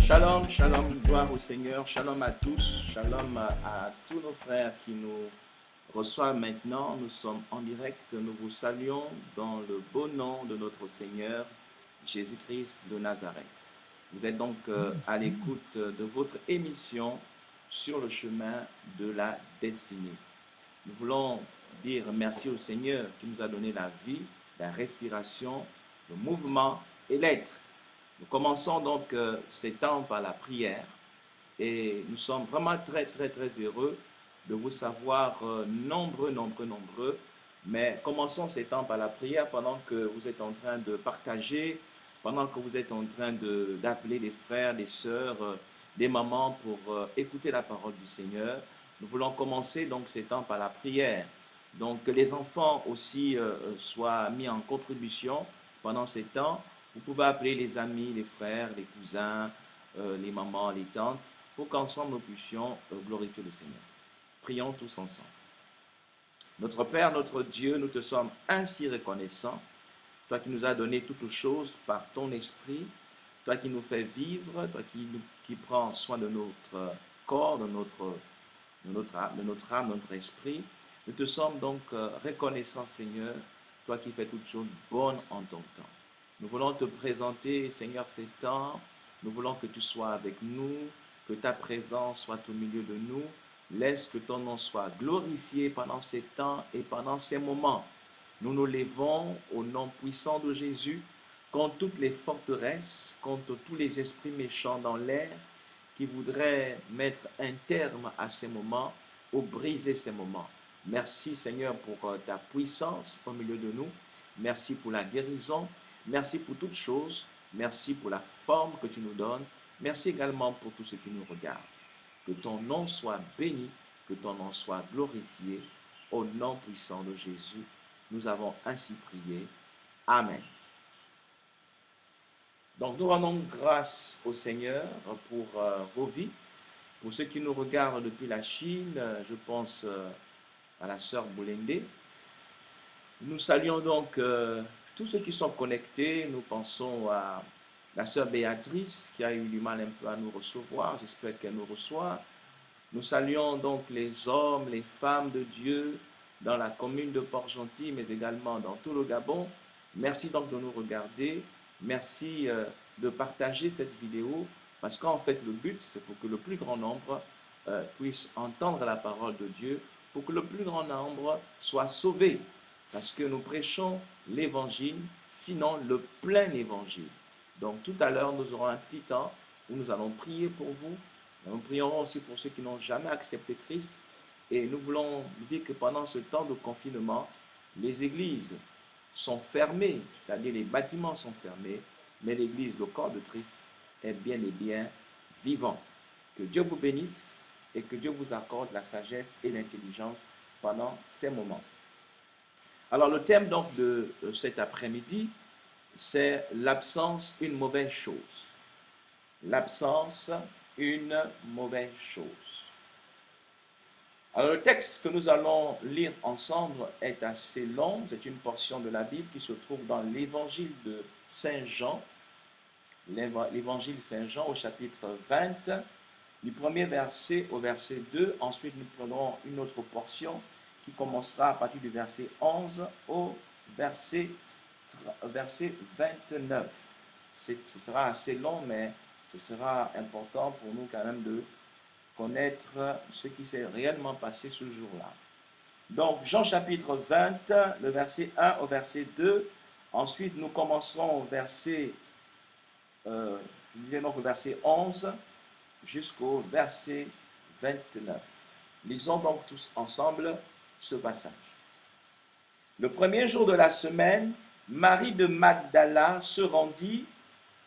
Shalom, shalom, gloire au Seigneur, shalom à tous, shalom à tous nos frères qui nous reçoivent maintenant. Nous sommes en direct, nous vous saluons dans le beau nom de notre Seigneur, Jésus-Christ de Nazareth. Vous êtes donc à l'écoute de votre émission sur le chemin de la destinée. Nous voulons dire merci au Seigneur qui nous a donné la vie, la respiration, le mouvement et l'être. Nous commençons donc ces temps par la prière et nous sommes vraiment très heureux de vous savoir nombreux. Mais commençons ces temps par la prière pendant que vous êtes en train de partager, pendant que vous êtes en train d'appeler des frères, des sœurs, des mamans pour écouter la parole du Seigneur. Nous voulons commencer donc ces temps par la prière. Donc que les enfants aussi soient mis en contribution pendant ces temps. Vous pouvez appeler les amis, les frères, les cousins, les mamans, les tantes, pour qu'ensemble nous puissions glorifier le Seigneur. Prions tous ensemble. Notre Père, notre Dieu, nous te sommes ainsi reconnaissants. Toi qui nous as donné toutes choses par ton esprit, toi qui nous fais vivre, toi qui prends soin de notre corps, de notre âme, de notre esprit. Nous te sommes donc reconnaissants, Seigneur, toi qui fais toutes choses bonnes en ton temps. Nous voulons te présenter, Seigneur, ces temps. Nous voulons que tu sois avec nous, que ta présence soit au milieu de nous. Laisse que ton nom soit glorifié pendant ces temps et pendant ces moments. Nous nous levons au nom puissant de Jésus contre toutes les forteresses, contre tous les esprits méchants dans l'air qui voudraient mettre un terme à ces moments ou briser ces moments. Merci, Seigneur, pour ta puissance au milieu de nous. Merci pour la guérison. Merci pour toutes choses. Merci pour la forme que tu nous donnes. Merci également pour tous ceux qui nous regardent. Que ton nom soit béni, que ton nom soit glorifié. Au nom puissant de Jésus, nous avons ainsi prié. Amen. Donc nous rendons grâce au Seigneur pour vos vies. Pour ceux qui nous regardent depuis la Chine, je pense à la sœur Boulende. Nous saluons donc tous ceux qui sont connectés. Nous pensons à la sœur Béatrice qui a eu du mal un peu à nous recevoir. J'espère qu'elle nous reçoit. Nous saluons donc les hommes, les femmes de Dieu dans la commune de Port-Gentil, mais également dans tout le Gabon. Merci donc de nous regarder. Merci de partager cette vidéo parce qu'en fait le but c'est pour que le plus grand nombre puisse entendre la parole de Dieu, pour que le plus grand nombre soit sauvé. Parce que nous prêchons l'évangile, sinon le plein évangile. Donc tout à l'heure, nous aurons un petit temps où nous allons prier pour vous. Nous prierons aussi pour ceux qui n'ont jamais accepté Christ. Et nous voulons dire que pendant ce temps de confinement, les églises sont fermées, c'est-à-dire les bâtiments sont fermés, mais l'église, le corps de Christ, est bien et bien vivant. Que Dieu vous bénisse et que Dieu vous accorde la sagesse et l'intelligence pendant ces moments. Alors le thème donc de cet après-midi, c'est l'absence, une mauvaise chose. L'absence, une mauvaise chose. Alors le texte que nous allons lire ensemble est assez long. C'est une portion de la Bible qui se trouve dans l'évangile de Saint Jean. L'évangile Saint Jean au chapitre 20, du premier verset au verset 2. Ensuite nous prendrons une autre portion qui commencera à partir du verset 11 au verset 29. Ce sera assez long, mais ce sera important pour nous quand même de connaître ce qui s'est réellement passé ce jour-là. Donc, Jean chapitre 20, le verset 1 au verset 2. Ensuite, nous commencerons au verset, au verset 11 jusqu'au verset 29. Lisons donc tous ensemble ce passage. Le premier jour de la semaine, Marie de Magdala se rendit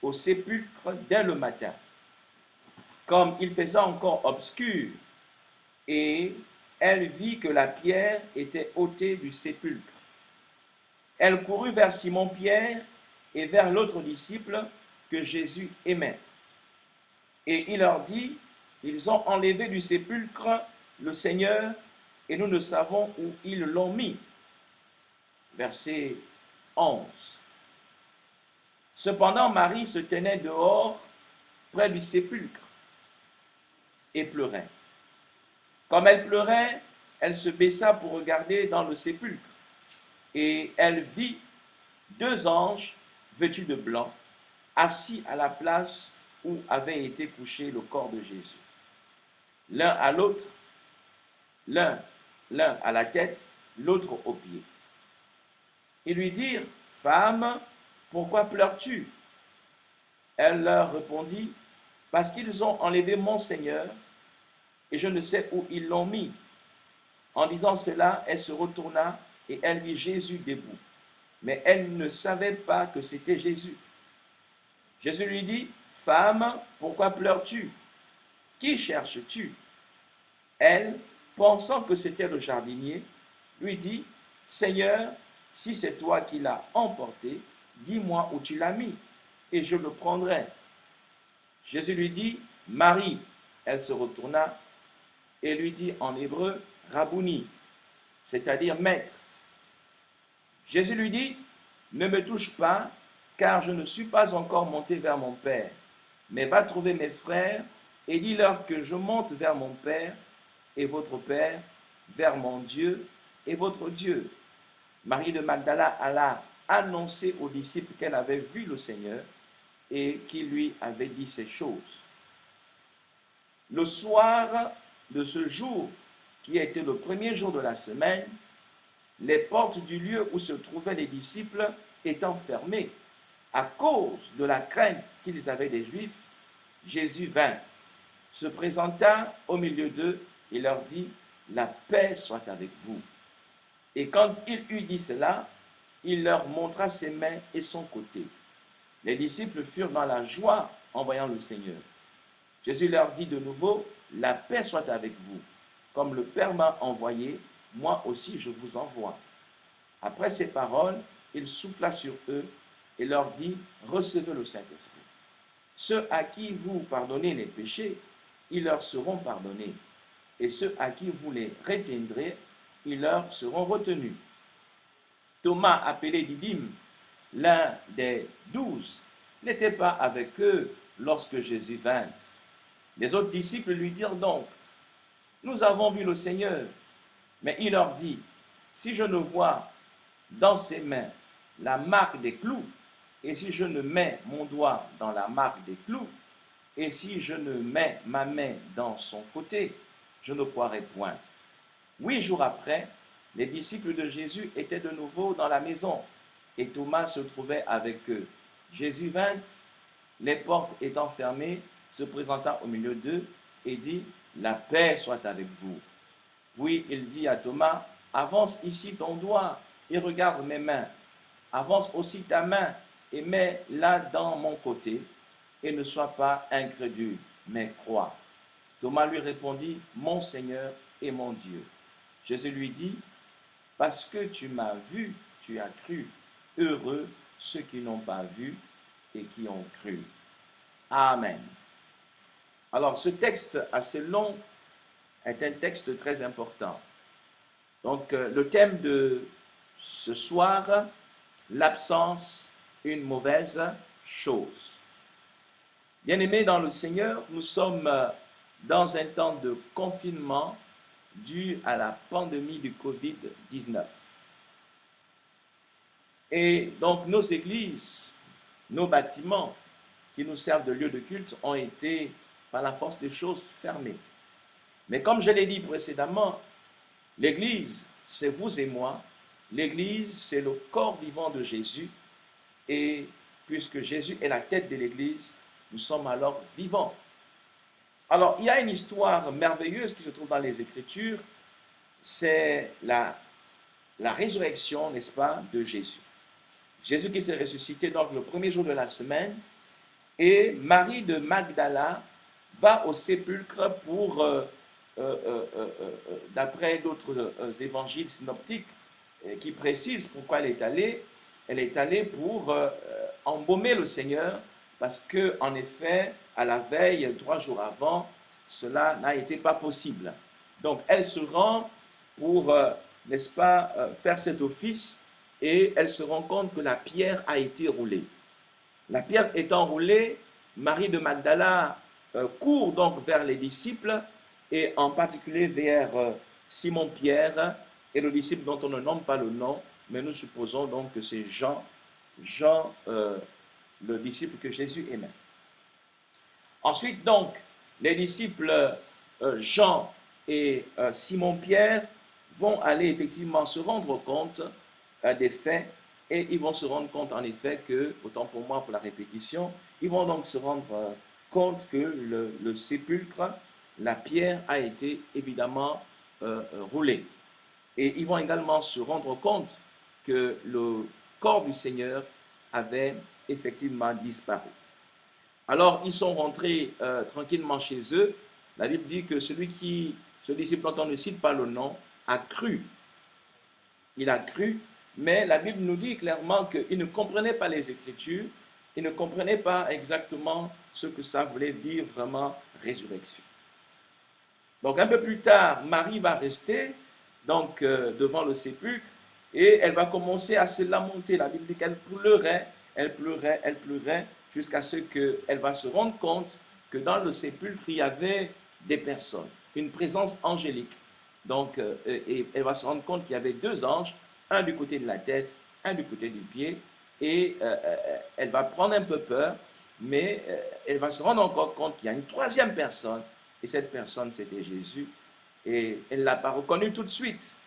au sépulcre dès le matin, comme il faisait encore obscur, et elle vit que la pierre était ôtée du sépulcre. Elle courut vers Simon-Pierre et vers l'autre disciple que Jésus aimait. Et il leur dit, ils ont enlevé du sépulcre le Seigneur et nous ne savons où ils l'ont mis. Verset 11. Cependant, Marie se tenait dehors, près du sépulcre, et pleurait. Comme elle pleurait, elle se baissa pour regarder dans le sépulcre, et elle vit 2 anges vêtus de blanc, assis à la place où avait été couché le corps de Jésus. L'un à l'autre, l'un à la tête, l'autre aux pieds. Ils lui dirent, « Femme, pourquoi pleures-tu » Elle leur répondit, « Parce qu'ils ont enlevé mon Seigneur, et je ne sais où ils l'ont mis. » En disant cela, elle se retourna et elle vit Jésus debout. Mais elle ne savait pas que c'était Jésus. Jésus lui dit, « Femme, pourquoi pleures-tu? Qui cherches-tu » Elle, pensant que c'était le jardinier, lui dit, « Seigneur, si c'est toi qui l'as emporté, dis-moi où tu l'as mis, et je le prendrai. » Jésus lui dit, « Marie. » Elle se retourna et lui dit en hébreu, « Rabouni », c'est-à-dire maître. Jésus lui dit, « Ne me touche pas, car je ne suis pas encore monté vers mon Père, mais va trouver mes frères et dis-leur que je monte vers mon Père et votre Père, vers mon Dieu et votre Dieu. » Marie de Magdala alla annoncer aux disciples qu'elle avait vu le Seigneur et qu'il lui avait dit ces choses. Le soir de ce jour, qui était le premier jour de la semaine, les portes du lieu où se trouvaient les disciples étant fermées, à cause de la crainte qu'ils avaient des Juifs, Jésus vint, se présenta au milieu d'eux et leur dit, « La paix soit avec vous. » Et quand il eut dit cela, il leur montra ses mains et son côté. Les disciples furent dans la joie en voyant le Seigneur. Jésus leur dit de nouveau, « La paix soit avec vous. Comme le Père m'a envoyé, moi aussi je vous envoie. » Après ces paroles, il souffla sur eux et leur dit, « Recevez le Saint-Esprit. Ceux à qui vous pardonnez les péchés, ils leur seront pardonnés. Et ceux à qui vous les retiendrez, ils leur seront retenus. » Thomas, appelé Didyme, l'un des 12, n'était pas avec eux lorsque Jésus vint. Les autres disciples lui dirent donc, « Nous avons vu le Seigneur. » Mais il leur dit, « Si je ne vois dans ses mains la marque des clous, et si je ne mets mon doigt dans la marque des clous, et si je ne mets ma main dans son côté, je ne croirai point. » 8 jours après, les disciples de Jésus étaient de nouveau dans la maison, et Thomas se trouvait avec eux. Jésus vint, les portes étant fermées, se présenta au milieu d'eux et dit, « La paix soit avec vous. » Puis il dit à Thomas, « Avance ici ton doigt et regarde mes mains. Avance aussi ta main et mets-la dans mon côté, et ne sois pas incrédule, mais crois. » Thomas lui répondit, « Mon Seigneur et mon Dieu. » Jésus lui dit, « Parce que tu m'as vu, tu as cru. Heureux ceux qui n'ont pas vu et qui ont cru. » Amen. Alors, ce texte assez long est un texte très important. Donc, le thème de ce soir, l'absence, une mauvaise chose. Bien-aimés dans le Seigneur, nous sommes dans un temps de confinement dû à la pandémie du Covid-19. Et donc, nos églises, nos bâtiments qui nous servent de lieu de culte ont été, par la force des choses, fermés. Mais comme je l'ai dit précédemment, l'Église, c'est vous et moi. L'Église, c'est le corps vivant de Jésus. Et puisque Jésus est la tête de l'Église, nous sommes alors vivants. Alors, il y a une histoire merveilleuse qui se trouve dans les Écritures. C'est la résurrection, n'est-ce pas, de Jésus. Jésus qui s'est ressuscité donc le premier jour de la semaine, et Marie de Magdala va au sépulcre pour, d'après d'autres évangiles synoptiques qui précisent pourquoi elle est allée pour embaumer le Seigneur, parce que en effet, à la veille, 3 jours avant, cela n'a été pas possible. Donc elle se rend pour, n'est-ce pas, faire cet office, et elle se rend compte que la pierre a été roulée. La pierre étant roulée, Marie de Magdala court donc vers les disciples, et en particulier vers Simon-Pierre et le disciple dont on ne nomme pas le nom, mais nous supposons donc que c'est Jean, le disciple que Jésus aimait. Ensuite donc, les disciples Jean et Simon-Pierre vont aller effectivement se rendre compte des faits, et ils vont se rendre compte en effet que, autant pour moi pour la répétition, ils vont donc se rendre compte que le sépulcre, la pierre a été évidemment roulée. Et ils vont également se rendre compte que le corps du Seigneur avait effectivement disparu. Alors ils sont rentrés tranquillement chez eux. La Bible dit que ce disciple dont on ne cite pas le nom, a cru. Il a cru, mais la Bible nous dit clairement qu'il ne comprenait pas les Écritures, il ne comprenait pas exactement ce que ça voulait dire vraiment résurrection. Donc un peu plus tard, Marie va rester donc devant le sépulcre, et elle va commencer à se lamenter. La Bible dit qu'elle pleurait, jusqu'à ce qu'elle va se rendre compte que dans le sépulcre, il y avait des personnes, une présence angélique. Donc, et elle va se rendre compte qu'il y avait 2 anges, un du côté de la tête, un du côté du pied, et elle va prendre un peu peur, mais elle va se rendre encore compte qu'il y a une 3e personne, et cette personne, c'était Jésus, et elle ne l'a pas reconnu tout de suite,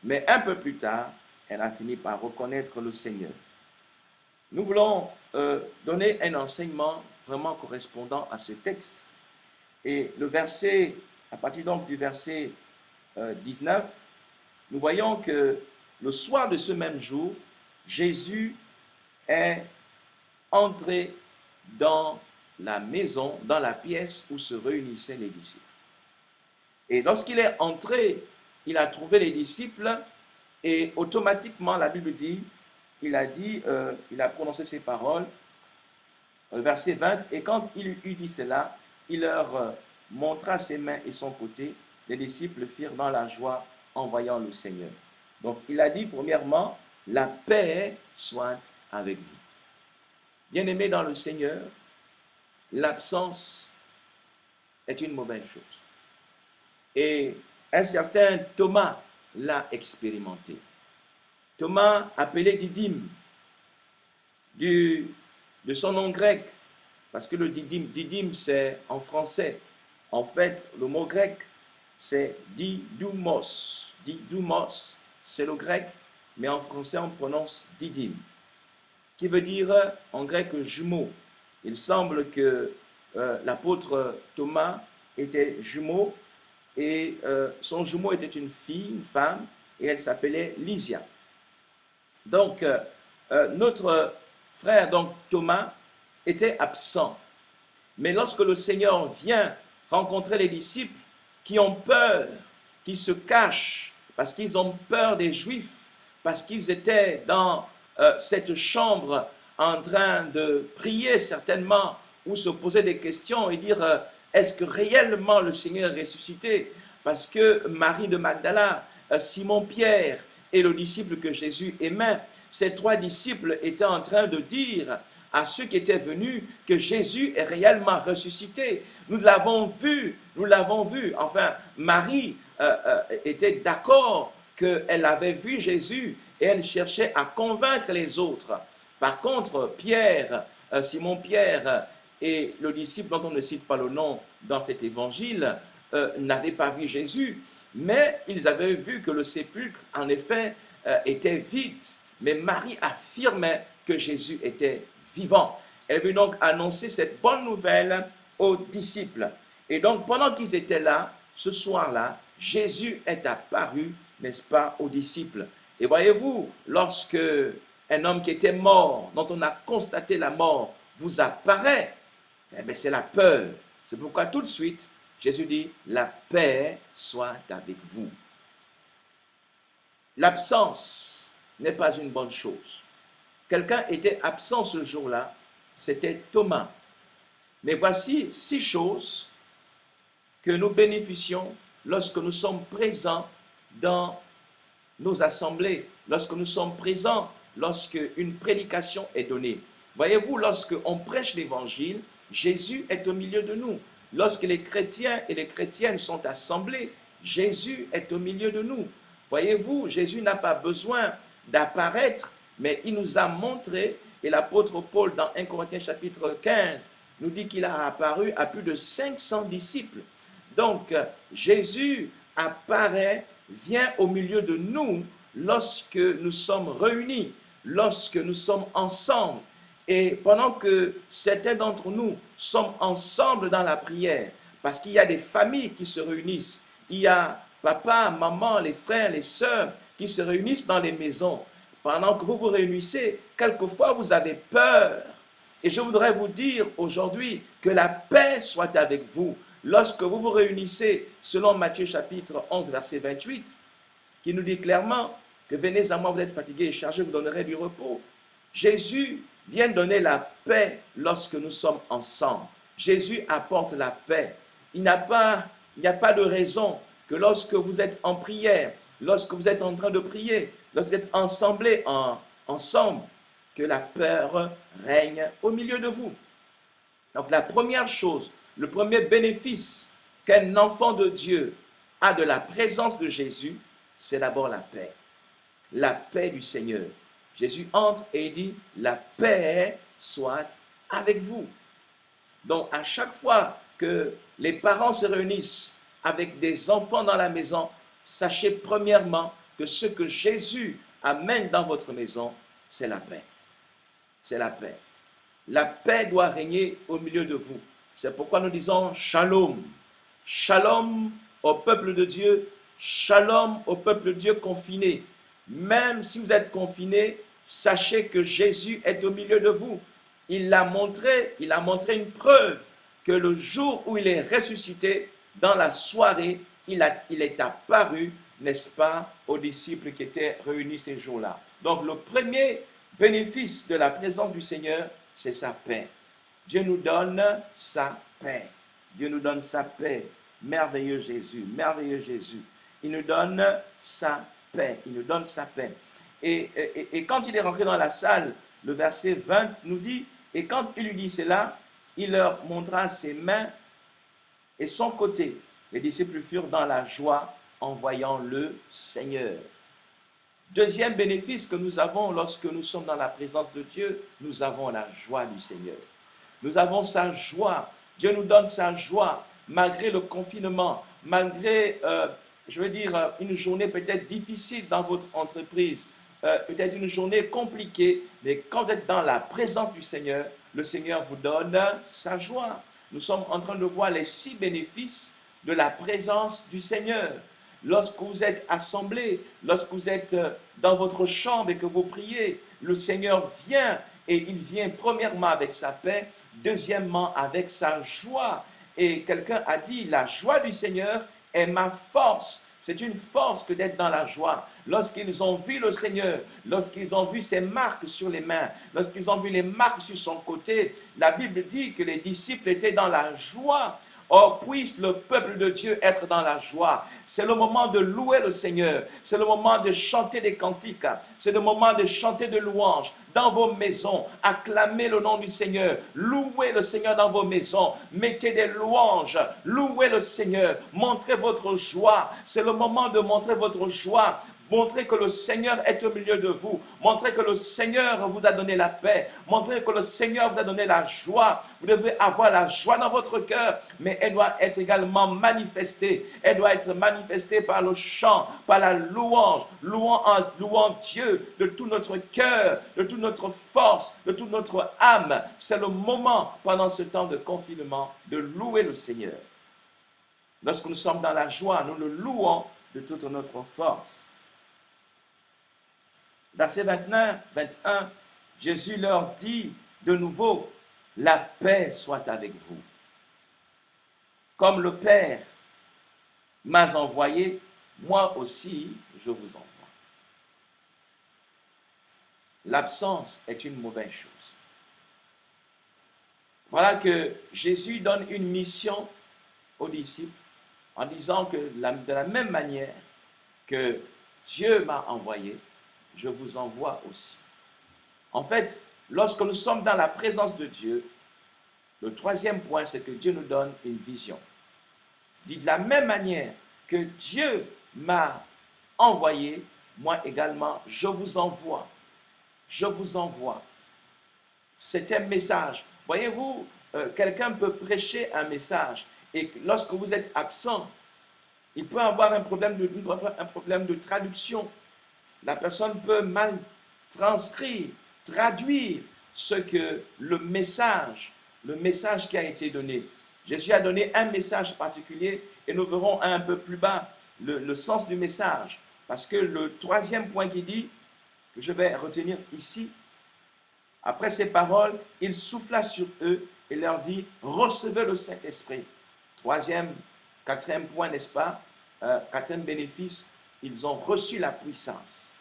mais un peu plus tard, elle a fini par reconnaître le Seigneur. Nous voulons donner un enseignement vraiment correspondant à ce texte, et le verset, à partir donc du verset 19, nous voyons que le soir de ce même jour, Jésus est entré dans la maison, dans la pièce où se réunissaient les disciples. Et lorsqu'il est entré, il a trouvé les disciples, et automatiquement, la Bible dit, il a prononcé ces paroles, verset 20, et quand il eut dit cela, il leur montra ses mains et son côté. Les disciples firent dans la joie en voyant le Seigneur. Donc il a dit premièrement, la paix soit avec vous. Bien-aimés dans le Seigneur, l'absence est une mauvaise chose. Et un certain Thomas l'a expérimenté. Thomas, appelé Didyme, de son nom grec, parce que le didyme c'est en français. En fait, le mot grec, c'est didoumos. Didoumos, c'est le grec, mais en français, on prononce didyme, qui veut dire en grec jumeau. Il semble que l'apôtre Thomas était jumeau, et son jumeau était une fille, une femme, et elle s'appelait Lysia. Donc, notre frère, donc Thomas, était absent. Mais lorsque le Seigneur vient rencontrer les disciples qui ont peur, qui se cachent, parce qu'ils ont peur des Juifs, parce qu'ils étaient dans cette chambre en train de prier certainement, ou se poser des questions et dire est-ce que réellement le Seigneur est ressuscité? Parce que Marie de Magdala, Simon-Pierre et le disciple que Jésus aimait, ces 3 disciples étaient en train de dire à ceux qui étaient venus que Jésus est réellement ressuscité. Nous l'avons vu. Enfin, Marie était d'accord qu'elle avait vu Jésus, et elle cherchait à convaincre les autres. Par contre, Simon-Pierre et le disciple dont on ne cite pas le nom dans cet évangile n'avaient pas vu Jésus, mais ils avaient vu que le sépulcre, en effet, était vide. Mais Marie affirmait que Jésus était vivant. Elle veut donc annoncer cette bonne nouvelle aux disciples. Et donc, pendant qu'ils étaient là, ce soir-là, Jésus est apparu, n'est-ce pas, aux disciples. Et voyez-vous, lorsque un homme qui était mort, dont on a constaté la mort, vous apparaît, eh bien, c'est la peur. C'est pourquoi tout de suite, Jésus dit, la paix soit avec vous. L'absence n'est pas une bonne chose. Quelqu'un était absent ce jour-là, c'était Thomas. Mais voici 6 choses que nous bénéficions lorsque nous sommes présents dans nos assemblées, lorsque nous sommes présents, lorsque une prédication est donnée. Voyez-vous, lorsque on prêche l'évangile, Jésus est au milieu de nous. Lorsque les chrétiens et les chrétiennes sont assemblés, Jésus est au milieu de nous. Voyez-vous, Jésus n'a pas besoin d'apparaître, mais il nous a montré, et l'apôtre Paul dans 1 Corinthiens chapitre 15 nous dit qu'il a apparu à plus de 500 disciples. Donc, Jésus apparaît, vient au milieu de nous lorsque nous sommes réunis, lorsque nous sommes ensemble. Et pendant que certains d'entre nous sommes ensemble dans la prière, parce qu'il y a des familles qui se réunissent, il y a papa, maman, les frères, les sœurs qui se réunissent dans les maisons. Pendant que vous vous réunissez, quelquefois vous avez peur. Et je voudrais vous dire aujourd'hui que la paix soit avec vous. Lorsque vous vous réunissez, selon Matthieu chapitre 11, verset 28, qui nous dit clairement que venez à moi, vous êtes fatigués et chargés, vous donnerez du repos. Jésus vient donner la paix lorsque nous sommes ensemble. Jésus apporte la paix. Il n'y a pas de raison que lorsque vous êtes en prière, lorsque vous êtes en train de prier, lorsque vous êtes ensemble, que la peur règne au milieu de vous. Donc la première chose, le premier bénéfice qu'un enfant de Dieu a de la présence de Jésus, c'est d'abord la paix. La paix du Seigneur. Jésus entre et il dit, la paix soit avec vous. Donc à chaque fois que les parents se réunissent avec des enfants dans la maison, sachez premièrement que ce que Jésus amène dans votre maison, c'est la paix. C'est la paix. La paix doit régner au milieu de vous. C'est pourquoi nous disons shalom. Shalom au peuple de Dieu. Shalom au peuple de Dieu confiné. Même si vous êtes confiné, sachez que Jésus est au milieu de vous. Il a montré une preuve que le jour où il est ressuscité, dans la soirée, il est apparu, n'est-ce pas, aux disciples qui étaient réunis ces jours-là. Donc le premier bénéfice de la présence du Seigneur, c'est sa paix. Dieu nous donne sa paix. Dieu nous donne sa paix. Merveilleux Jésus, merveilleux Jésus. Il nous donne sa paix. Il nous donne sa paix. Et quand il est rentré dans la salle, le verset 20 nous dit, et quand il lui dit cela, il leur montra ses mains et son côté. Les disciples furent dans la joie en voyant le Seigneur. Deuxième bénéfice que nous avons lorsque nous sommes dans la présence de Dieu, nous avons la joie du Seigneur. Nous avons sa joie. Dieu nous donne sa joie malgré le confinement, malgré, une journée peut-être difficile dans votre entreprise, peut-être une journée compliquée, mais quand vous êtes dans la présence du Seigneur, le Seigneur vous donne sa joie. Nous sommes en train de voir les 6 bénéfices de la présence du Seigneur. Lorsque vous êtes assemblés, lorsque vous êtes dans votre chambre et que vous priez, le Seigneur vient et il vient premièrement avec sa paix, deuxièmement avec sa joie. Et quelqu'un a dit, la joie du Seigneur est ma force. C'est une force que d'être dans la joie. Lorsqu'ils ont vu le Seigneur, lorsqu'ils ont vu ses marques sur les mains, lorsqu'ils ont vu les marques sur son côté, la Bible dit que les disciples étaient dans la joie. Oh, puisse le peuple de Dieu être dans la joie. C'est le moment de louer le Seigneur. C'est le moment de chanter des cantiques. C'est le moment de chanter de louanges dans vos maisons. Acclamez le nom du Seigneur. Louez le Seigneur dans vos maisons. Mettez des louanges. Louez le Seigneur. Montrez votre joie. C'est le moment de montrer votre joie. Montrez que le Seigneur est au milieu de vous. Montrez que le Seigneur vous a donné la paix. Montrez que le Seigneur vous a donné la joie. Vous devez avoir la joie dans votre cœur, mais elle doit être également manifestée. Elle doit être manifestée par le chant, par la louange, louant Dieu de tout notre cœur, de toute notre force, de toute notre âme. C'est le moment, pendant ce temps de confinement, de louer le Seigneur. Lorsque nous sommes dans la joie, nous le louons de toute notre force. verset 21, Jésus leur dit de nouveau, la paix soit avec vous. Comme le Père m'a envoyé, moi aussi je vous envoie. L'absence est une mauvaise chose. Voilà que Jésus donne une mission aux disciples en disant que de la même manière que Dieu m'a envoyé, je vous envoie aussi. En fait, lorsque nous sommes dans la présence de Dieu, le troisième point, c'est que Dieu nous donne une vision. Dit de la même manière que Dieu m'a envoyé, moi également, je vous envoie. Je vous envoie. C'est un message. Voyez-vous, quelqu'un peut prêcher un message et lorsque vous êtes absent, il peut avoir un problème de traduction. La personne peut mal transcrire, traduire ce que le message qui a été donné. Jésus a donné un message particulier et nous verrons un peu plus bas le sens du message. Parce que le troisième point qui dit, que je vais retenir ici, après ces paroles, il souffla sur eux et leur dit, recevez le Saint-Esprit. Quatrième point, n'est-ce pas? Quatrième bénéfice, ils ont reçu la puissance.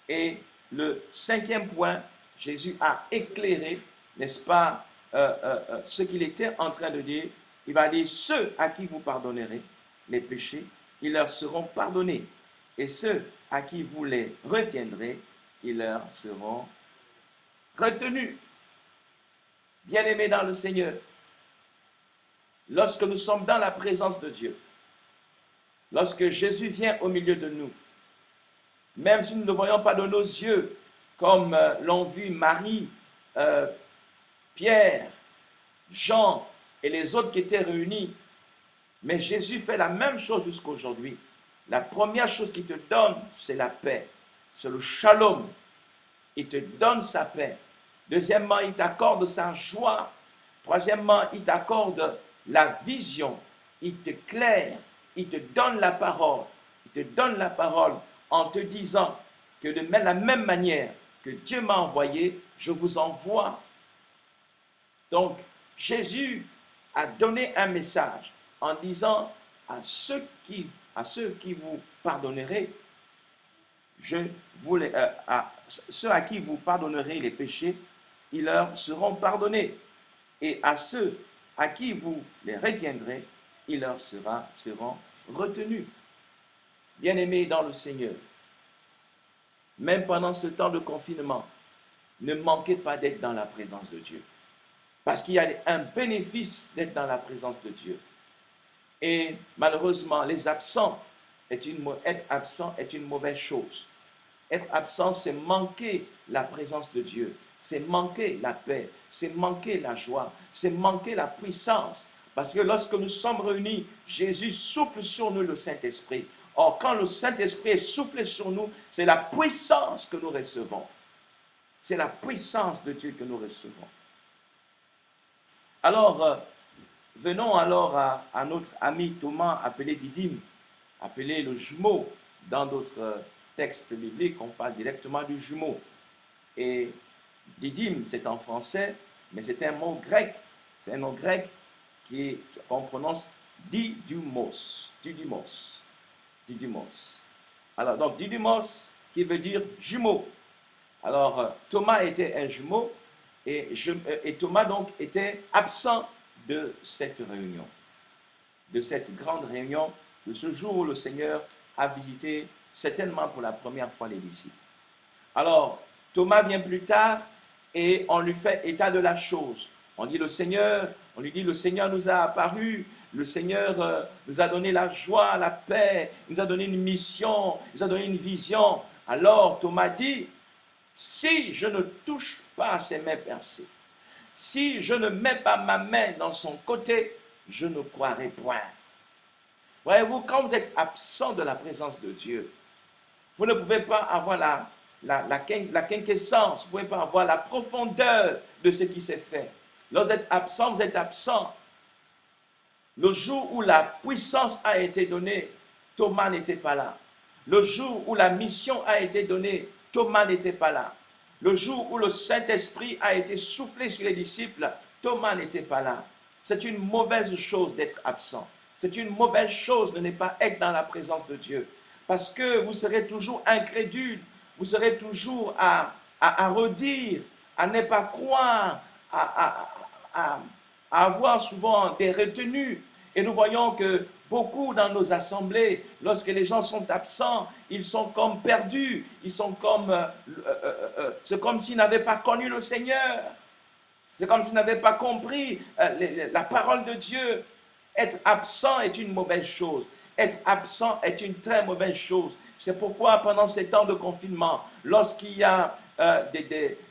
Et le cinquième point, Jésus a éclairé, n'est-ce pas, ce qu'il était en train de dire. Il va dire, ceux à qui vous pardonnerez les péchés, ils leur seront pardonnés. Et ceux à qui vous les retiendrez, ils leur seront retenus. Bien-aimés dans le Seigneur, lorsque nous sommes dans la présence de Dieu, lorsque Jésus vient au milieu de nous, même si nous ne voyons pas de nos yeux, comme l'ont vu Marie, Pierre, Jean et les autres qui étaient réunis, mais Jésus fait la même chose jusqu'à aujourd'hui. La première chose qu'il te donne, c'est la paix, c'est le shalom. Il te donne sa paix. Deuxièmement, il t'accorde sa joie. Troisièmement, il t'accorde la vision. Il t'éclaire. Il te donne la parole. Il te donne la parole en te disant que de la même manière que Dieu m'a envoyé, je vous envoie. Donc, Jésus a donné un message en disant à ceux qui vous pardonnerez, à ceux à qui vous pardonnerez les péchés, ils leur seront pardonnés. Et à ceux à qui vous les retiendrez, ils leur seront retenus. Bien-aimés dans le Seigneur, même pendant ce temps de confinement, ne manquez pas d'être dans la présence de Dieu. Parce qu'il y a un bénéfice d'être dans la présence de Dieu. Et malheureusement, être absent est une mauvaise chose. Être absent, c'est manquer la présence de Dieu. C'est manquer la paix. C'est manquer la joie. C'est manquer la puissance. Parce que lorsque nous sommes réunis, Jésus souffle sur nous le Saint-Esprit. Or, quand le Saint-Esprit est soufflé sur nous, c'est la puissance que nous recevons. C'est la puissance de Dieu que nous recevons. Alors, venons alors à notre ami Thomas, appelé Didyme, appelé le jumeau. Dans d'autres textes bibliques, on parle directement du jumeau. Et Didyme, c'est en français, mais c'est un mot grec. C'est un nom grec qu'on prononce Didymos. Alors, donc, Didymos, qui veut dire jumeau. Alors, Thomas était un jumeau et Thomas, donc, était absent de cette réunion, de cette grande réunion, de ce jour où le Seigneur a visité certainement pour la première fois les disciples. Alors, Thomas vient plus tard et on lui fait état de la chose. On lui dit le Seigneur nous a apparu, le Seigneur nous a donné la joie, la paix, il nous a donné une mission, il nous a donné une vision. Alors Thomas dit, si je ne touche pas à ses mains percées, si je ne mets pas ma main dans son côté, je ne croirai point. Voyez-vous, quand vous êtes absent de la présence de Dieu, vous ne pouvez pas avoir la quintessence, vous ne pouvez pas avoir la profondeur de ce qui s'est fait. Lorsque vous êtes absent, vous êtes absent. Le jour où la puissance a été donnée, Thomas n'était pas là. Le jour où la mission a été donnée, Thomas n'était pas là. Le jour où le Saint-Esprit a été soufflé sur les disciples, Thomas n'était pas là. C'est une mauvaise chose d'être absent. C'est une mauvaise chose de ne pas être dans la présence de Dieu. Parce que vous serez toujours incrédule, vous serez toujours à redire, à ne pas croire, à avoir souvent des retenues. Et nous voyons que beaucoup dans nos assemblées, lorsque les gens sont absents, ils sont comme perdus, ils sont comme, c'est comme s'ils n'avaient pas connu le Seigneur. C'est comme s'ils n'avaient pas compris la parole de Dieu. Être absent est une mauvaise chose. Être absent est une très mauvaise chose. C'est pourquoi pendant ces temps de confinement, lorsqu'il y a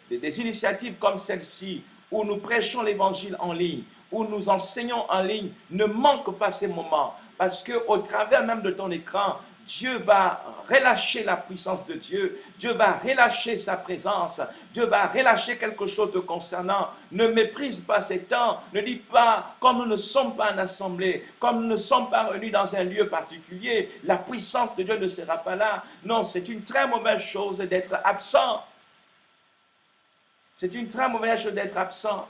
des initiatives comme celle-ci, où nous prêchons l'évangile en ligne, où nous enseignons en ligne, ne manque pas ces moments. Parce qu'au travers même de ton écran, Dieu va relâcher la puissance de Dieu. Dieu va relâcher sa présence. Dieu va relâcher quelque chose te concernant. Ne méprise pas ces temps. Ne dis pas, comme nous ne sommes pas en assemblée, comme nous ne sommes pas réunis dans un lieu particulier, la puissance de Dieu ne sera pas là. Non, c'est une très mauvaise chose d'être absent. C'est une très mauvaise chose d'être absent.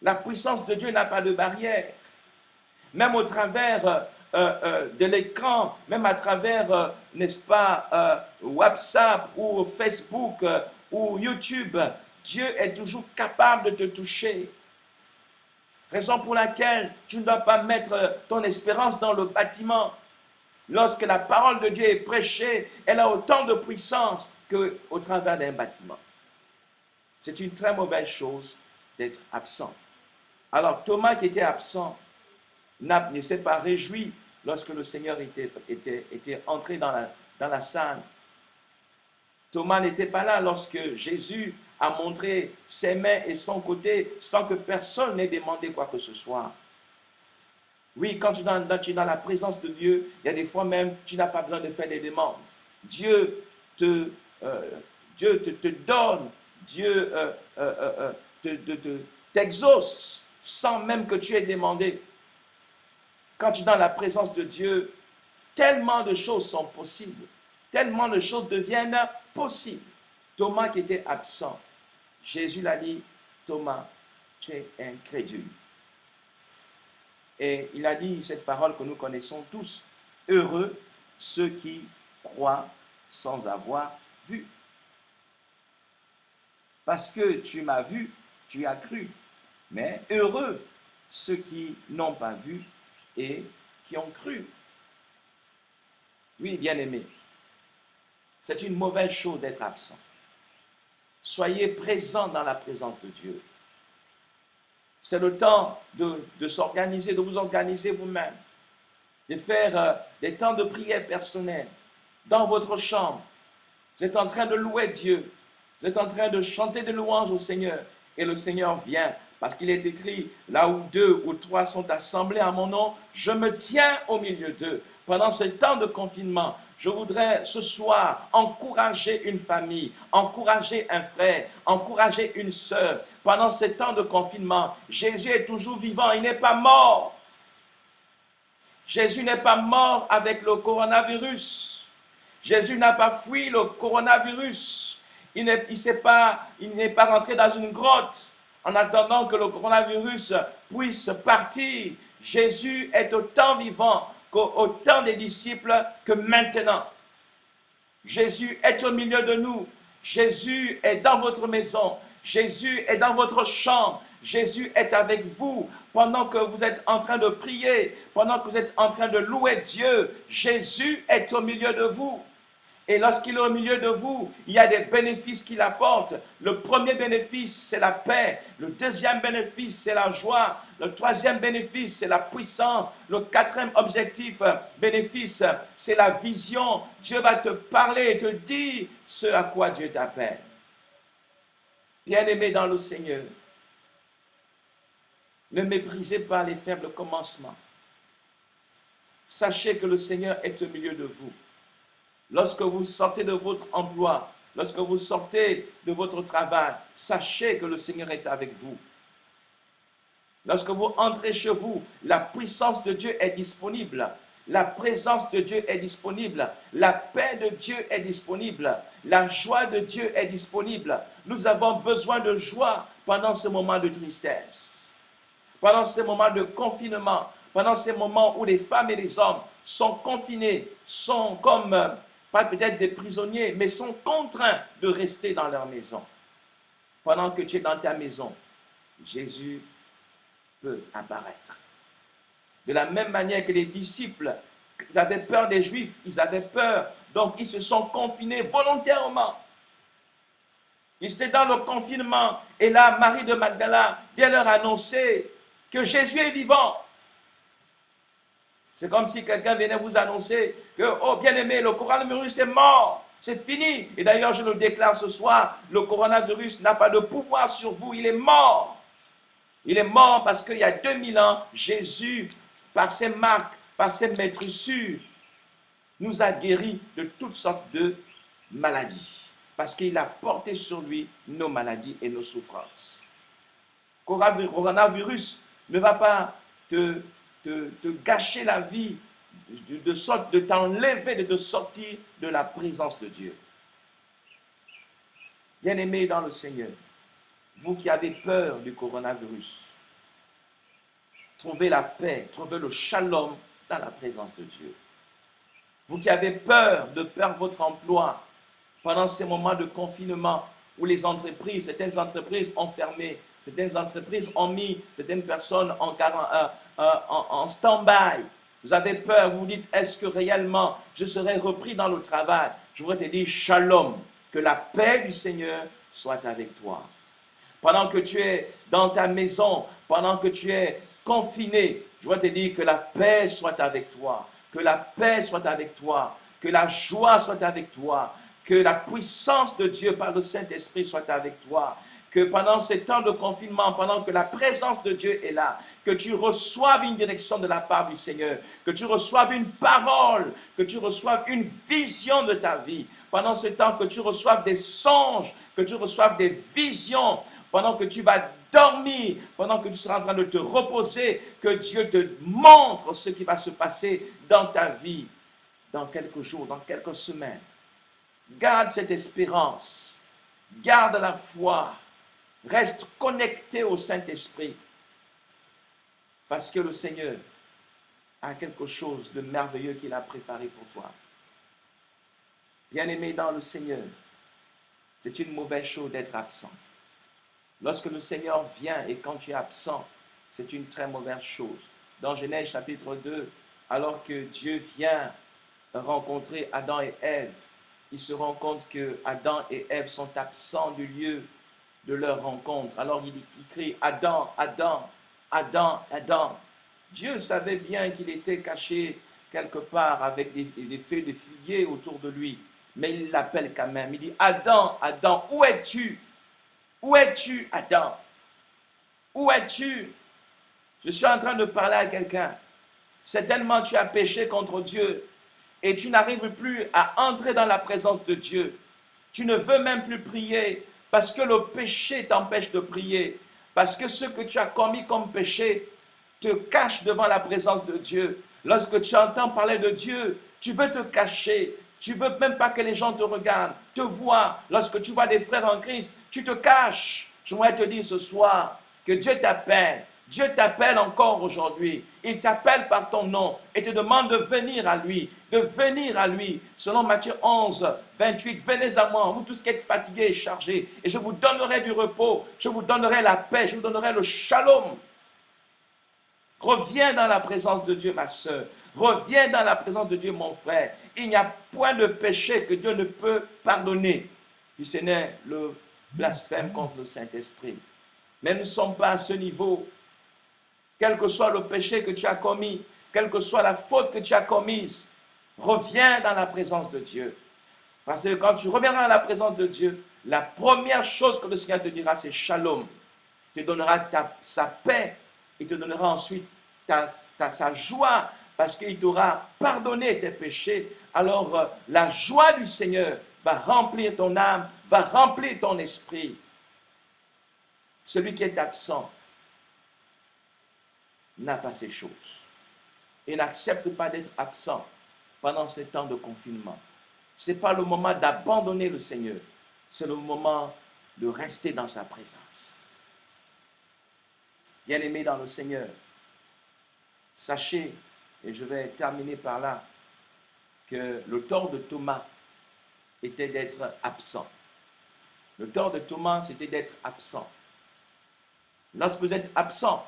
La puissance de Dieu n'a pas de barrière. Même au travers de l'écran, même à travers, n'est-ce pas, WhatsApp ou Facebook ou YouTube, Dieu est toujours capable de te toucher. Raison pour laquelle tu ne dois pas mettre ton espérance dans le bâtiment. Lorsque la parole de Dieu est prêchée, elle a autant de puissance qu'au travers d'un bâtiment. C'est une très mauvaise chose d'être absent. Alors Thomas qui était absent ne s'est pas réjoui lorsque le Seigneur était entré dans la salle. Thomas n'était pas là lorsque Jésus a montré ses mains et son côté sans que personne n'ait demandé quoi que ce soit. Oui, quand tu es dans la présence de Dieu, il y a des fois même, tu n'as pas besoin de faire des demandes. Dieu te donne, Dieu t'exauce sans même que tu aies demandé. Quand tu es dans la présence de Dieu, tellement de choses sont possibles. Tellement de choses deviennent possibles. Thomas qui était absent, Jésus l'a dit, Thomas, tu es incrédule. Et il a dit cette parole que nous connaissons tous, heureux ceux qui croient sans avoir vu. Parce que tu m'as vu, tu as cru. Mais heureux ceux qui n'ont pas vu et qui ont cru. Oui, bien-aimés, c'est une mauvaise chose d'être absent. Soyez présents dans la présence de Dieu. C'est le temps de s'organiser, de vous organiser vous-même, de faire des temps de prière personnelle dans votre chambre. Vous êtes en train de louer Dieu. Vous êtes en train de chanter des louanges au Seigneur. Et le Seigneur vient. Parce qu'il est écrit, là où 2 ou 3 sont assemblés à mon nom, je me tiens au milieu d'eux. Pendant ce temps de confinement, je voudrais ce soir encourager une famille, encourager un frère, encourager une sœur. Pendant ce temps de confinement, Jésus est toujours vivant, il n'est pas mort. Jésus n'est pas mort avec le coronavirus. Jésus n'a pas fui le coronavirus. Il n'est pas rentré dans une grotte en attendant que le coronavirus puisse partir. Jésus est autant vivant qu'au temps des disciples que maintenant. Jésus est au milieu de nous. Jésus est dans votre maison. Jésus est dans votre chambre. Jésus est avec vous pendant que vous êtes en train de prier, pendant que vous êtes en train de louer Dieu. Jésus est au milieu de vous. Et lorsqu'il est au milieu de vous, il y a des bénéfices qu'il apporte. Le premier bénéfice, c'est la paix. Le deuxième bénéfice, c'est la joie. Le troisième bénéfice, c'est la puissance. Le quatrième bénéfice, c'est la vision. Dieu va te parler et te dire ce à quoi Dieu t'appelle. Bien-aimé dans le Seigneur, ne méprisez pas les faibles commencements. Sachez que le Seigneur est au milieu de vous. Lorsque vous sortez de votre emploi, lorsque vous sortez de votre travail, sachez que le Seigneur est avec vous. Lorsque vous entrez chez vous, la puissance de Dieu est disponible. La présence de Dieu est disponible. La paix de Dieu est disponible. La joie de Dieu est disponible. Nous avons besoin de joie pendant ce moment de tristesse. Pendant ces moments de confinement. Pendant ces moments où les femmes et les hommes sont confinés, sont comme, pas peut-être des prisonniers, mais sont contraints de rester dans leur maison. Pendant que tu es dans ta maison, Jésus peut apparaître. De la même manière que les disciples, ils avaient peur des Juifs, ils avaient peur, donc ils se sont confinés volontairement. Ils étaient dans le confinement, et là, Marie de Magdala vient leur annoncer que Jésus est vivant. C'est comme si quelqu'un venait vous annoncer que, oh bien-aimé, le coronavirus est mort, c'est fini. Et d'ailleurs, je le déclare ce soir, le coronavirus n'a pas de pouvoir sur vous, il est mort. Il est mort parce qu'il y a 2000 ans, Jésus, par ses marques, par ses maîtrissures, nous a guéris de toutes sortes de maladies. Parce qu'il a porté sur lui nos maladies et nos souffrances. Le coronavirus ne va pas te gâcher la vie, de sorte de t'enlever, de te sortir de la présence de Dieu. Bien-aimés dans le Seigneur, vous qui avez peur du coronavirus, trouvez la paix, trouvez le shalom dans la présence de Dieu. Vous qui avez peur de perdre votre emploi pendant ces moments de confinement où les entreprises, certaines entreprises ont fermé, certaines entreprises ont mis certaines personnes en stand-by. Vous avez peur, vous vous dites, est-ce que réellement je serai repris dans le travail? Je voudrais te dire, shalom, que la paix du Seigneur soit avec toi. Pendant que tu es dans ta maison, pendant que tu es confiné, je voudrais te dire que la paix soit avec toi, que la paix soit avec toi, que la joie soit avec toi, que la puissance de Dieu par le Saint-Esprit soit avec toi, que pendant ces temps de confinement, pendant que la présence de Dieu est là, que tu reçoives une direction de la part du Seigneur, que tu reçoives une parole, que tu reçoives une vision de ta vie, pendant ce temps que tu reçoives des songes, que tu reçoives des visions, pendant que tu vas dormir, pendant que tu seras en train de te reposer, que Dieu te montre ce qui va se passer dans ta vie, dans quelques jours, dans quelques semaines. Garde cette espérance, garde la foi, reste connecté au Saint-Esprit, parce que le Seigneur a quelque chose de merveilleux qu'il a préparé pour toi. Bien-aimé dans le Seigneur, c'est une mauvaise chose d'être absent. Lorsque le Seigneur vient et quand tu es absent, c'est une très mauvaise chose. Dans Genèse chapitre 2, alors que Dieu vient rencontrer Adam et Ève, il se rend compte que Adam et Ève sont absents du lieu de leur rencontre. Alors il crie, Adam, Adam, Adam, Adam. Dieu savait bien qu'il était caché quelque part avec des feuilles de figuier autour de lui, mais il l'appelle quand même. Il dit, Adam, Adam, où es-tu? Où es-tu, Adam? Où es-tu? Je suis en train de parler à quelqu'un. Certainement tu as péché contre Dieu et tu n'arrives plus à entrer dans la présence de Dieu. Tu ne veux même plus prier parce que le péché t'empêche de prier. Parce que ce que tu as commis comme péché te cache devant la présence de Dieu. Lorsque tu entends parler de Dieu, tu veux te cacher. Tu ne veux même pas que les gens te regardent, te voient. Lorsque tu vois des frères en Christ, tu te caches. Je voudrais te dire ce soir que Dieu t'appelle. Dieu t'appelle encore aujourd'hui. Il t'appelle par ton nom et te demande de venir à lui. De venir à lui. Selon Matthieu 11, 28, venez à moi, vous tous qui êtes fatigués et chargés, et je vous donnerai du repos, je vous donnerai la paix, je vous donnerai le shalom. Reviens dans la présence de Dieu, ma soeur. Reviens dans la présence de Dieu, mon frère. Il n'y a point de péché que Dieu ne peut pardonner, si ce n'est le blasphème contre le Saint-Esprit. Mais nous ne sommes pas à ce niveau. Quel que soit le péché que tu as commis, quelle que soit la faute que tu as commise, reviens dans la présence de Dieu. Parce que quand tu reviendras dans la présence de Dieu, la première chose que le Seigneur te dira, c'est shalom. Il te donnera sa paix. Il te donnera ensuite sa joie, parce qu'il t'aura pardonné tes péchés. Alors la joie du Seigneur va remplir ton âme, va remplir ton esprit. Celui qui est absent n'a pas ces choses. et n'accepte pas d'être absent pendant ces temps de confinement. Ce n'est pas le moment d'abandonner le Seigneur, c'est le moment de rester dans sa présence. Bien-aimés dans le Seigneur, sachez, et je vais terminer par là, que le tort de Thomas était d'être absent. Le tort de Thomas, c'était d'être absent. Lorsque vous êtes absent,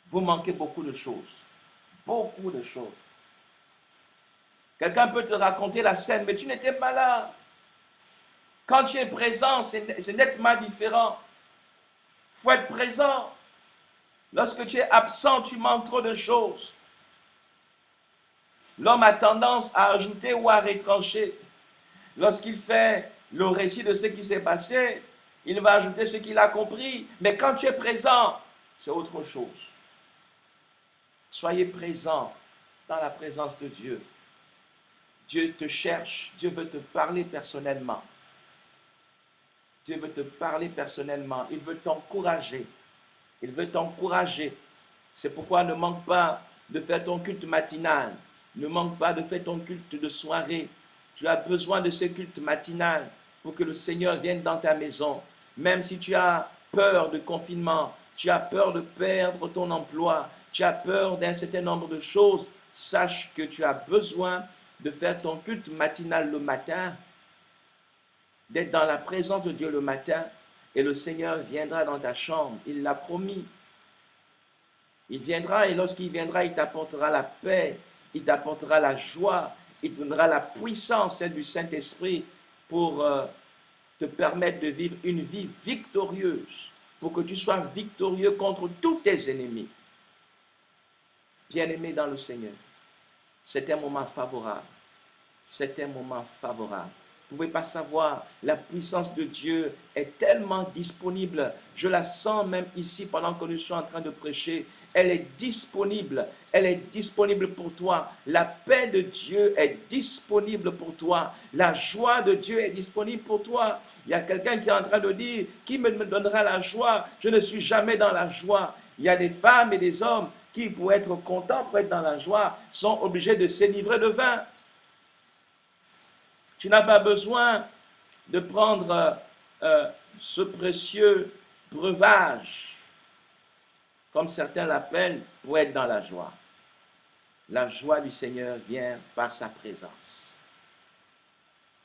vous manquez beaucoup de choses. Beaucoup de choses. Quelqu'un peut te raconter la scène, mais tu n'étais pas là. Quand tu es présent, c'est nettement différent. Il faut être présent. Lorsque tu es absent, tu manques trop de choses. L'homme a tendance à ajouter ou à retrancher. Lorsqu'il fait le récit de ce qui s'est passé, il va ajouter ce qu'il a compris. Mais quand tu es présent, c'est autre chose. Soyez présent dans la présence de Dieu. Dieu te cherche, Dieu veut te parler personnellement. Dieu veut te parler personnellement, il veut t'encourager. Il veut t'encourager. C'est pourquoi ne manque pas de faire ton culte matinal. Ne manque pas de faire ton culte de soirée. Tu as besoin de ce culte matinal pour que le Seigneur vienne dans ta maison. Même si tu as peur de confinement, tu as peur de perdre ton emploi, tu as peur d'un certain nombre de choses, sache que tu as besoin de faire ton culte matinal le matin, d'être dans la présence de Dieu le matin, et le Seigneur viendra dans ta chambre. Il l'a promis. Il viendra, et lorsqu'il viendra, il t'apportera la paix, il t'apportera la joie, il te donnera la puissance, celle du Saint-Esprit, pour te permettre de vivre une vie victorieuse, pour que tu sois victorieux contre tous tes ennemis. Bien-aimé dans le Seigneur, c'est un moment favorable. C'est un moment favorable. Vous ne pouvez pas savoir, la puissance de Dieu est tellement disponible. Je la sens même ici pendant que nous sommes en train de prêcher. Elle est disponible. Elle est disponible pour toi. La paix de Dieu est disponible pour toi. La joie de Dieu est disponible pour toi. Il y a quelqu'un qui est en train de dire, qui me donnera la joie? Je ne suis jamais dans la joie. Il y a des femmes et des hommes qui, pour être contents, pour être dans la joie, sont obligés de se livrer de vin. Tu n'as pas besoin de prendre ce précieux breuvage, comme certains l'appellent, pour être dans la joie. La joie du Seigneur vient par sa présence.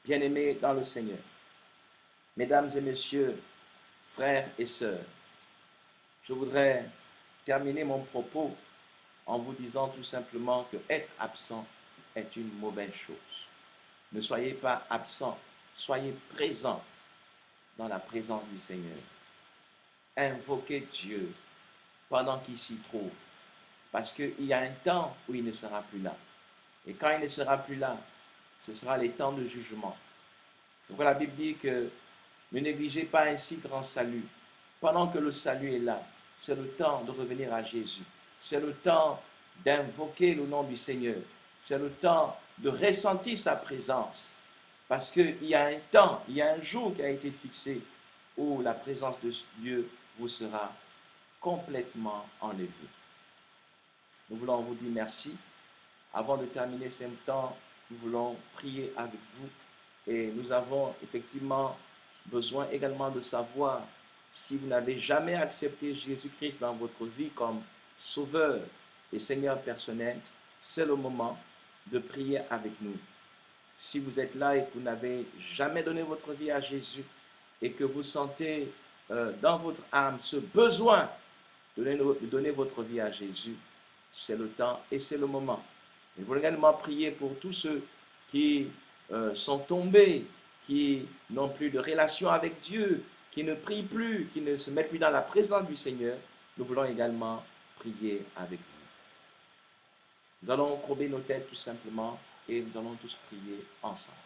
Bien-aimés dans le Seigneur, mesdames et messieurs, frères et sœurs, je voudrais terminer mon propos en vous disant tout simplement que être absent est une mauvaise chose. Ne soyez pas absent, soyez présent dans la présence du Seigneur. Invoquez Dieu pendant qu'il s'y trouve. Parce qu'il y a un temps où il ne sera plus là. Et quand il ne sera plus là, ce sera les temps de jugement. C'est pourquoi la Bible dit que ne négligez pas un si grand salut. Pendant que le salut est là, c'est le temps de revenir à Jésus. C'est le temps d'invoquer le nom du Seigneur. C'est le temps de ressentir sa présence. Parce qu'il y a un temps, il y a un jour qui a été fixé où la présence de Dieu vous sera complètement enlevée. Nous voulons vous dire merci. Avant de terminer ce temps, nous voulons prier avec vous. Et nous avons effectivement besoin également de savoir si vous n'avez jamais accepté Jésus-Christ dans votre vie comme Sauveur et Seigneur personnel, c'est le moment de prier avec nous. Si vous êtes là et que vous n'avez jamais donné votre vie à Jésus et que vous sentez dans votre âme ce besoin de donner votre vie à Jésus, c'est le temps et c'est le moment. Nous voulons également prier pour tous ceux qui sont tombés, qui n'ont plus de relation avec Dieu, qui ne prient plus, qui ne se mettent plus dans la présence du Seigneur. Nous voulons également prier avec vous. Nous allons courber nos têtes tout simplement et nous allons tous prier ensemble.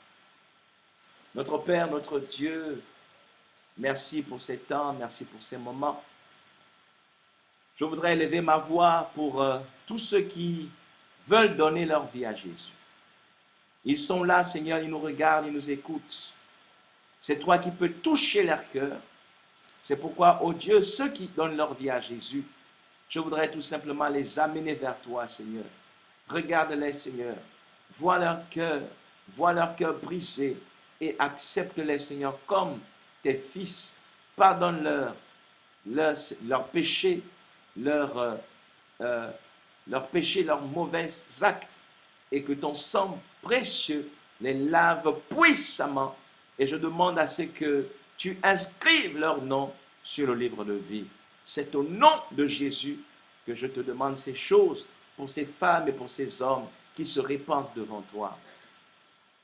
Notre Père, notre Dieu, merci pour ces temps, merci pour ces moments. Je voudrais élever ma voix pour tous ceux qui veulent donner leur vie à Jésus. Ils sont là, Seigneur, ils nous regardent, ils nous écoutent. C'est toi qui peux toucher leur cœur. C'est pourquoi, oh Dieu, ceux qui donnent leur vie à Jésus, Je voudrais tout simplement les amener vers toi, Seigneur. Regarde-les, Seigneur. Vois leur cœur brisé et accepte-les, Seigneur, comme tes fils. Pardonne-leur leurs péchés, leurs péchés, leurs mauvais actes, et que ton sang précieux les lave puissamment. Et je demande à ce que tu inscrives leur nom sur le livre de vie. C'est au nom de Jésus que je te demande ces choses pour ces femmes et pour ces hommes qui se répandent devant toi.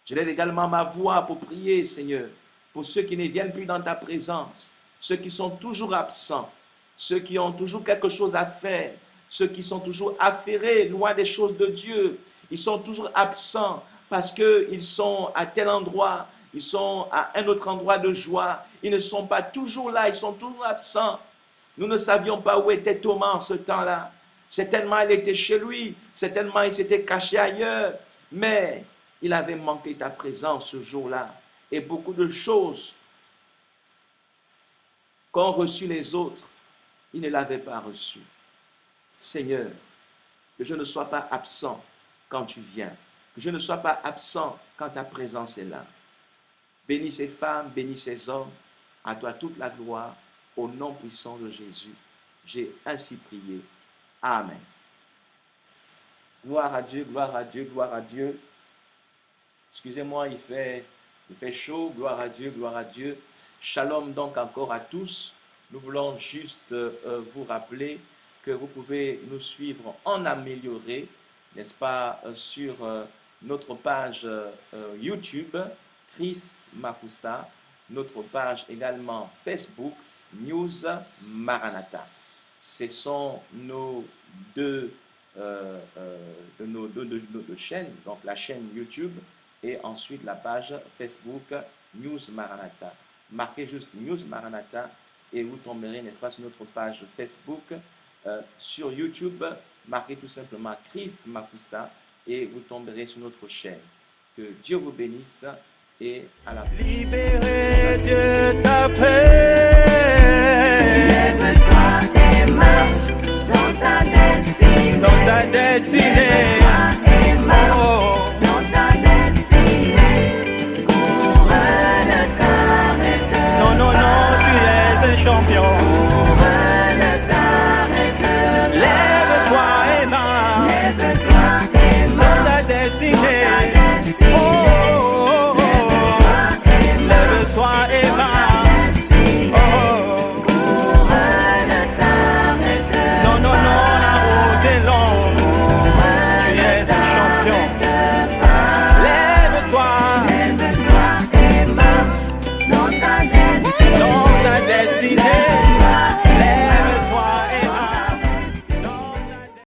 Je lève également ma voix pour prier, Seigneur, pour ceux qui ne viennent plus dans ta présence, ceux qui sont toujours absents, ceux qui ont toujours quelque chose à faire, ceux qui sont toujours affairés, loin des choses de Dieu. Ils sont toujours absents parce qu'ils sont à tel endroit, ils sont à un autre endroit de joie. Ils ne sont pas toujours là, ils sont toujours absents. Nous ne savions pas où était Thomas en ce temps-là. Certainement, il était chez lui. Certainement, il s'était caché ailleurs. Mais il avait manqué ta présence ce jour-là. Et beaucoup de choses qu'ont reçues les autres, il ne l'avait pas reçues. Seigneur, que je ne sois pas absent quand tu viens. Que je ne sois pas absent quand ta présence est là. Bénis ces femmes, bénis ces hommes. À toi toute la gloire. Au nom puissant de Jésus, j'ai ainsi prié. Amen. Gloire à Dieu, gloire à Dieu, gloire à Dieu. Excusez-moi, il fait chaud. Gloire à Dieu, gloire à Dieu. Shalom donc encore à tous. Nous voulons juste vous rappeler que vous pouvez nous suivre en amélioré, n'est-ce pas, sur notre page YouTube, Chris Makusa, notre page également Facebook, News Maranatha. Ce sont nos deux chaînes, donc la chaîne YouTube et ensuite la page Facebook News Maranatha. Marquez juste News Maranatha et vous tomberez, n'est-ce pas, sur notre page Facebook. Sur YouTube, marquez tout simplement Chris Makusa et vous tomberez sur notre chaîne. Que Dieu vous bénisse et à la prochaine. Libéré, Dieu t'appelle. Lève-toi et marche dans ta destinée. Dans ta destinée. Lève-toi et marche dans ta destinée. Cours, ne t'arrête Non, non, non, pas. tu es un champion.